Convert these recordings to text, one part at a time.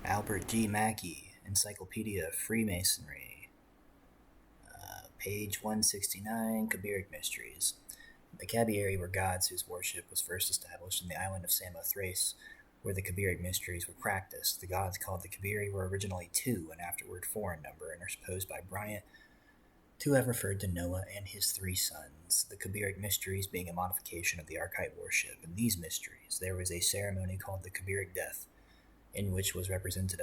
Albert G. Mackey, Encyclopedia of Freemasonry, page 169, Kabiric Mysteries. The Kabiri were gods whose worship was first established in the island of Samothrace, where the Kabiric mysteries were practiced. The gods called the Kabiri were originally two and afterward four in number, and are supposed by Bryant to have referred to Noah and his three sons, the Kabiric mysteries being a modification of the Archite worship. In these mysteries, there was a ceremony called the Kabiric death, in which was represented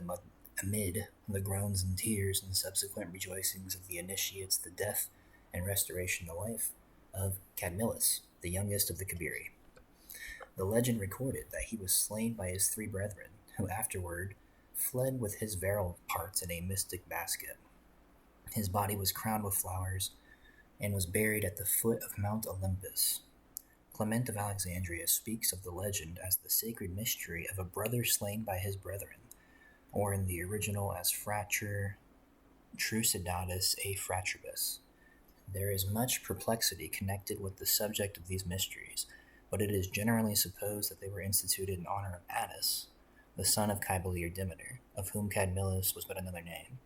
amid the groans and tears and subsequent rejoicings of the initiates the death and restoration to life of Cadmilus, the youngest of the Kabiri. The legend recorded that he was slain by his three brethren, who afterward fled with his virile parts in a mystic basket. His body was crowned with flowers and was buried at the foot of Mount Olympus. Clement of Alexandria speaks of the legend as the sacred mystery of a brother slain by his brethren, or in the original as Frater Trucidatus a Fratribus. There is much perplexity connected with the subject of these mysteries, but it is generally supposed that they were instituted in honor of Attis, the son of Cybele or Demeter, of whom Cadmilus was but another name.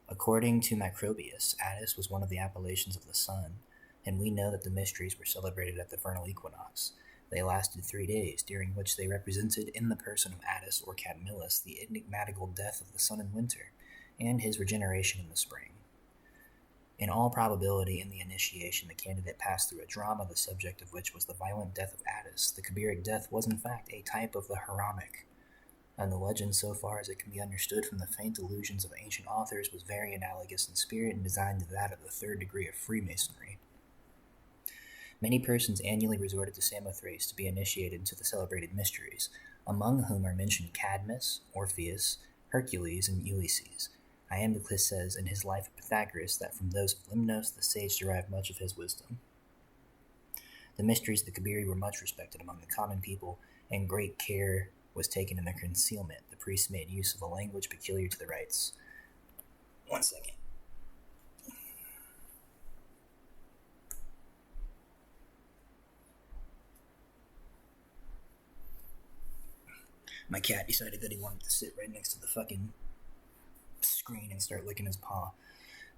According to Macrobius, Attis was one of the appellations of the sun, and we know that the mysteries were celebrated at the vernal equinox. They lasted 3 days, during which they represented in the person of Attis or Cadmilus the enigmatical death of the sun in winter, and his regeneration in the spring. In all probability, in the initiation, the candidate passed through a drama, the subject of which was the violent death of Attis. The Kabiric death was in fact a type of the Haramic, and the legend, so far as it can be understood from the faint allusions of ancient authors, was very analogous in spirit and design to that of the third degree of Freemasonry. Many persons annually resorted to Samothrace to be initiated into the celebrated mysteries, among whom are mentioned Cadmus, Orpheus, Hercules, and Ulysses. Iamblichus says in his Life of Pythagoras that from those of Lemnos the sage derived much of his wisdom. The mysteries of the Kabiri were much respected among the common people, and great care was taken in their concealment. The priests made use of a language peculiar to the rites. 1 second. My cat decided that he wanted to sit right next to the fucking screen and start licking his paw.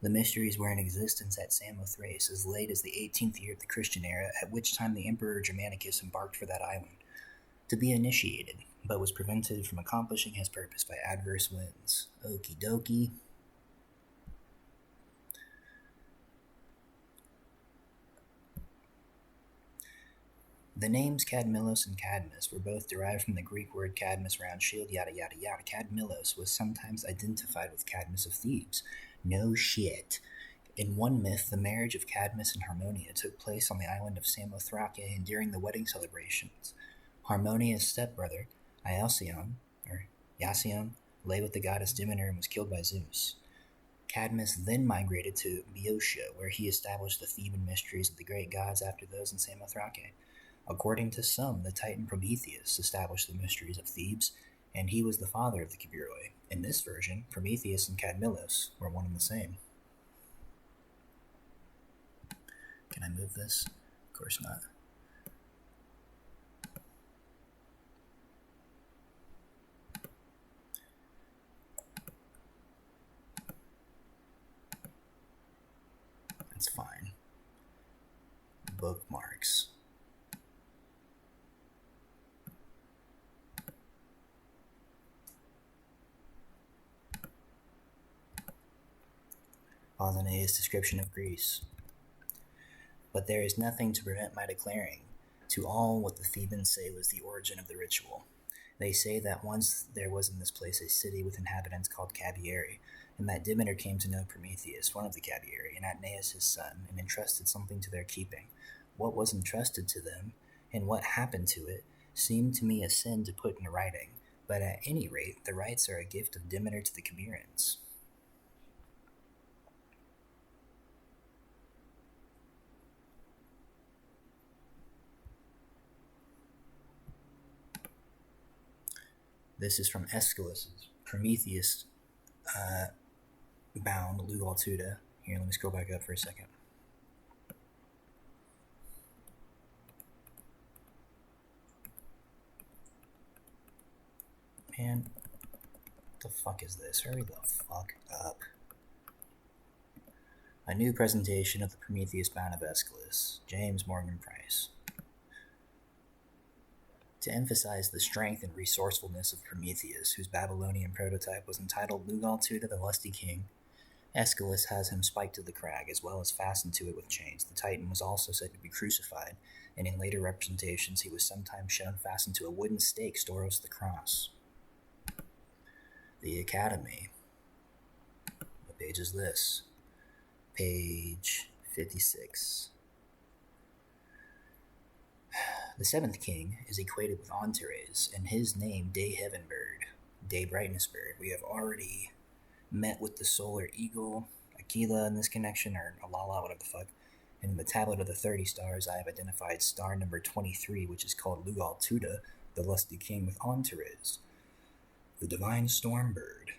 The mysteries were in existence at Samothrace as late as the 18th year of the Christian era, at which time the Emperor Germanicus embarked for that island to be initiated, but was prevented from accomplishing his purpose by adverse winds. Okie dokie. The names Cadmilos and Cadmus were both derived from the Greek word Cadmus, round shield, yada yada yada. Cadmilos was sometimes identified with Cadmus of Thebes. No shit. In one myth, the marriage of Cadmus and Harmonia took place on the island of Samothrace, and during the wedding celebrations, Harmonia's stepbrother, Iasion, lay with the goddess Demeter and was killed by Zeus. Cadmus then migrated to Boeotia, where he established the Theban mysteries of the great gods after those in Samothrace. According to some, the Titan Prometheus established the mysteries of Thebes, and he was the father of the Kabiroi. In this version, Prometheus and Cadmilos were one and the same. Can I move this? Of course not. That's fine. Bookmarks. Paulineus' description of Greece. But there is nothing to prevent my declaring to all what the Thebans say was the origin of the ritual. They say that once there was in this place a city with inhabitants called Cabieri, and that Demeter came to know Prometheus, one of the Cabieri, and Atneus his son, and entrusted something to their keeping. What was entrusted to them, and what happened to it, seemed to me a sin to put in writing, but at any rate the rites are a gift of Demeter to the Cabirians. This is from Aeschylus's Prometheus bound Lugal Tuda. Here, let me scroll back up for a second. And The fuck is this? Hurry the fuck up. A new presentation of the Prometheus Bound of Aeschylus, James Morgan Price. To emphasize the strength and resourcefulness of Prometheus, whose Babylonian prototype was entitled Lugal-Tuda the Lusty King, Aeschylus has him spiked to the crag, as well as fastened to it with chains. The Titan was also said to be crucified, and in later representations he was sometimes shown fastened to a wooden stake, Storos the Cross. The Academy. What page is this? Page 56. The seventh king is equated with Antares, and his name Day Heaven Bird, Day Brightness Bird. We have already met with the solar eagle, Aquila in this connection, or Alala, whatever the fuck. In the tablet of the 30 stars, I have identified star number 23, which is called Lugal-Tuda, the lusty king with Antares, the divine storm bird.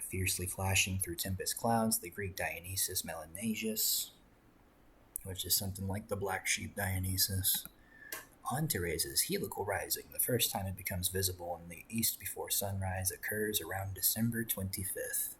Fiercely flashing through tempest clouds, the Greek Dionysus Melanesius, which is something like the black sheep Dionysus. Antares' helical rising, the first time it becomes visible in the east before sunrise, occurs around December 25th.